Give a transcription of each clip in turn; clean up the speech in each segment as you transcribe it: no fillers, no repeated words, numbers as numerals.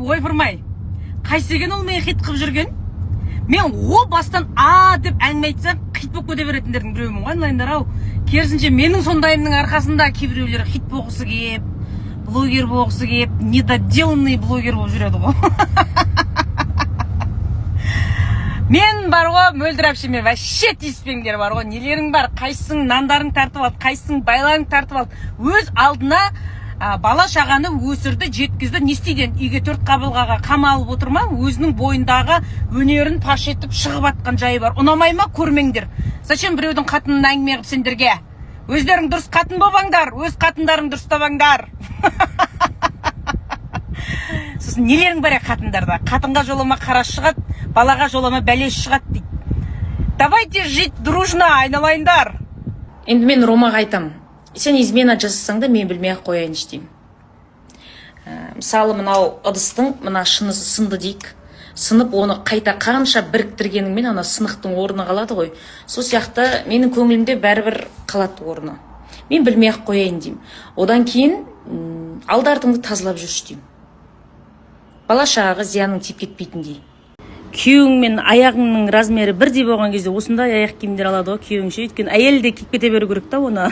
ойпырмай. Қайсы екен ол мен хит қып жүрген? Мен о бастан а деп әңгіме айтсам хит болып кете беретіндердің біреуімін ғой айналайындар ау. Керісінше менің сондайымның арқасында кейбіреулер хит болғысы кеп, блогер болғысы кеп, недоделанный блогер болып жүреді ғой. Мен бар ғой, мөлдір әпшеме вообще тиіспеңдер бар ғой. Нелерің бар, қайсың нандарың тартып алды, қайсың байларың тартып алды. Өз алдына бала шағаны өсірді, жеткізді. Не істейді? Үйге 4 қабылғаға қамалып отыр ма? Өзінің бойындағы өнерін паш етіп шығып атқан жайы бар. Ұнамай ма? Көрмеңдер. Зачем біреудің қатынын әңгіме қылып сендерге? Өздерің дұрыс қатын болбаңдар, өз қатындарың дұрыстабаңдар. Сосын нелерің бар қатындарда? Қатынға жолама қараш шығады, балаға жолама бәлеш шығады дейді. Давайте жить дружно, айналайындар. Енді мен Ромаға айтам. Сен измена жасасаң да мен білмей-ақ қояйыншы деймін. Мысалы, мынау ыдыстың мына шынысы сынды дейік. Сынып, оны қайта қанша біріктіргеніңмен ана сынықтың орны қалады ғой. Сол сияқты менің көңілімде бәрібір қалады орны. Мен білмей-ақ қояйын деймін. Одан кейін алды-артыңды тазалап жүрші деймін. Бала шағаға зияның тиіп кетпейтіндей. Күйеуің мен аяғыңның размері бірдей болған кезде осындай аяқ киімдер алады ғой күйеуіңше. Өйткені әйел де киіп кете беру керек та оны.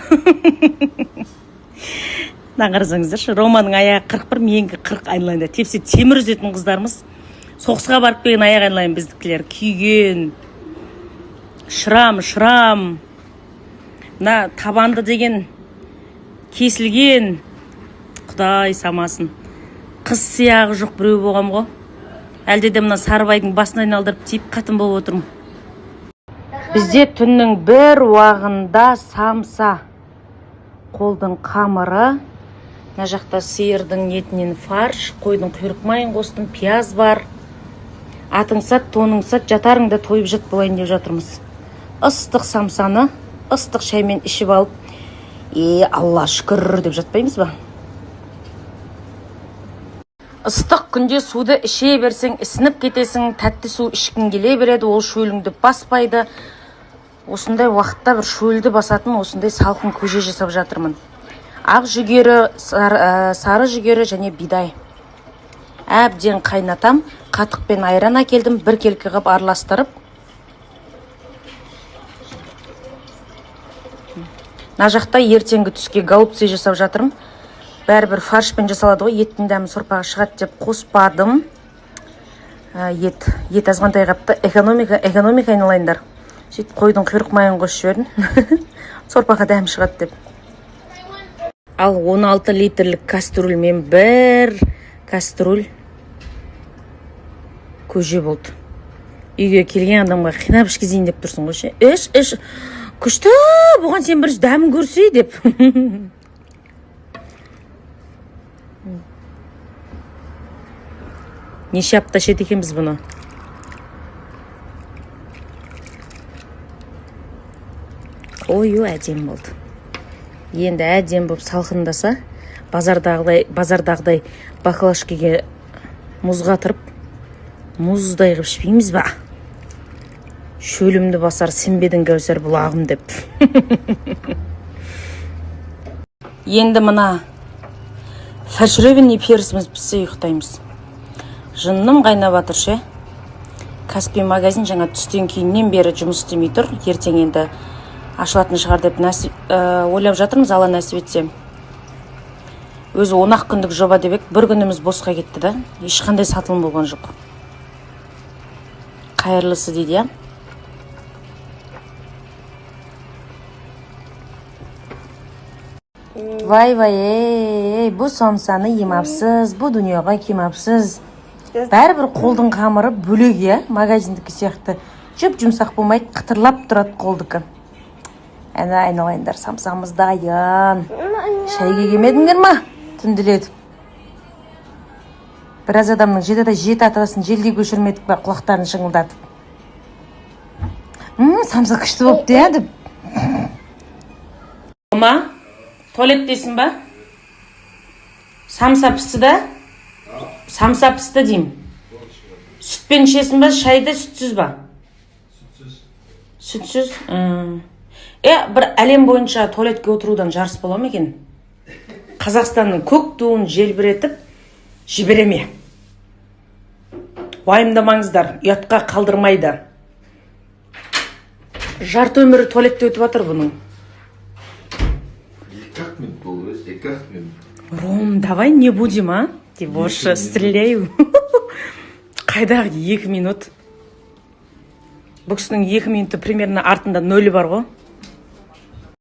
Қарасаңыздаршы, Романың аяғы 41, менікі 40 айналайында. Тепсе темір үзетін қыздарымыз. Соғысқа барып келген аяқ айналайын біздікілер. Күйген, шырам. Мына табанды деген кесілген. Құдай самасын. Қыз сияғы жоқ біреу болғам ғой. Әлде де мына Сарыбайдың басын айналдырып тиіп қатын болып отырмын. Бізде түннің бір уағында самса, қолдың қамыры, мына жақта сиырдың етінен фарш, қойдың құйрық майын қостым, пияз бар. Атың сат, тоның сат, жатарыңда тойып жат болайын деп жатырмыз. Ыстық самсаны, ыстық шаймен ішіп алып, Алла шүкір деп жатпаймыз ба? Ыстық күнде суды іше берсең, ісініп кетесің, тәтті су ішкің келе береді, ол шөліңді баспайды. Осындай уақытта бір шөлді басатын осындай салқын көже жасап жатырмын. Ақ жүгері, сары жүгері және бидай. Әбден қайнатам, қатықпен айран әкелдім, бір келкі қып араластырып. Мына жақта ертеңгі түске голубцы жасап жатырмын. Бәрібір фаршпен жасалады ғой, еттің дәмі сорпаға шығады деп қоспадым. Ет азғантай қапты, экономика айналайындар. Сөйтіп қойдың құйрық майын қосып жібердім. Сорпаға дәм шығады деп. Ал 16 литрлік кастрюльмен бір кастрюль көже болды. Үйге келген адамға қинап ішкізейін деп тұрсың ғой ше. Іш, күшті, бұған сен бірінші дәмін көрсей деп. Неше апта шет екенбіз бұны. Ой, әдем болды. Енді әдем болып салқындаса, базардағыдай баклажкеге мұз қатырып, мұздай қып ішпейміз ба? Шөлімді басар сенбедің Кәусар бұлағым деп. Енді мына фаршированный перісіміз піссе ұйықтаймыз. Жынным қайнап жатыр ше. Каспий магазин жаңа түстен кейіннен бері жұмыс істемей тұр. Ертең енді ашылатын шығар деп ойлап жатырмыз, Алла нәсіп етсе. Өзі 10 күндік жоба деп бір күніміз босқа кетті да. Ешқандай сатылым болған жоқ. Қайырлысы дейді я. Вай, бұл самсаны емапсыз, бұл дүниеға кемапсыз. Бәрібір қолдың қамыры бөлек я, магазиндікі сияқты. Жүп жұмсақ болмайды, қытырлап тұрады қолдікі. Әні айналайындар, самсамыз дайын. Шайге кемедіңдер ма? Түнделетіп. Біраз адамның жеті атасын желдей көшірмедік ба, құлақтарын шыңылдатып. Самса күшті болыпты я деп. Ома, туалеттесің ба? Самса пісті да? Самса пісті дейм. Сүтпен ішесің ба, шайды сүтсіз ба? Сүтсіз. Бір әлем бойынша туалетке отырудан жарыс бола ма екен? Қазақстанның көк туын желбіретіп жібереме. Уайымдамаңыздар, ұятқа қалдырмайды. Жарты өмірі туалетте өтіп жатыр бұның. 2 минут болды, 2 минут. Ром, давай не будем, а? Дебоша, стреляю. Қайдағы 2 минут? Бұл кісінің 2 минуты примерно артында нөлі бар ғой.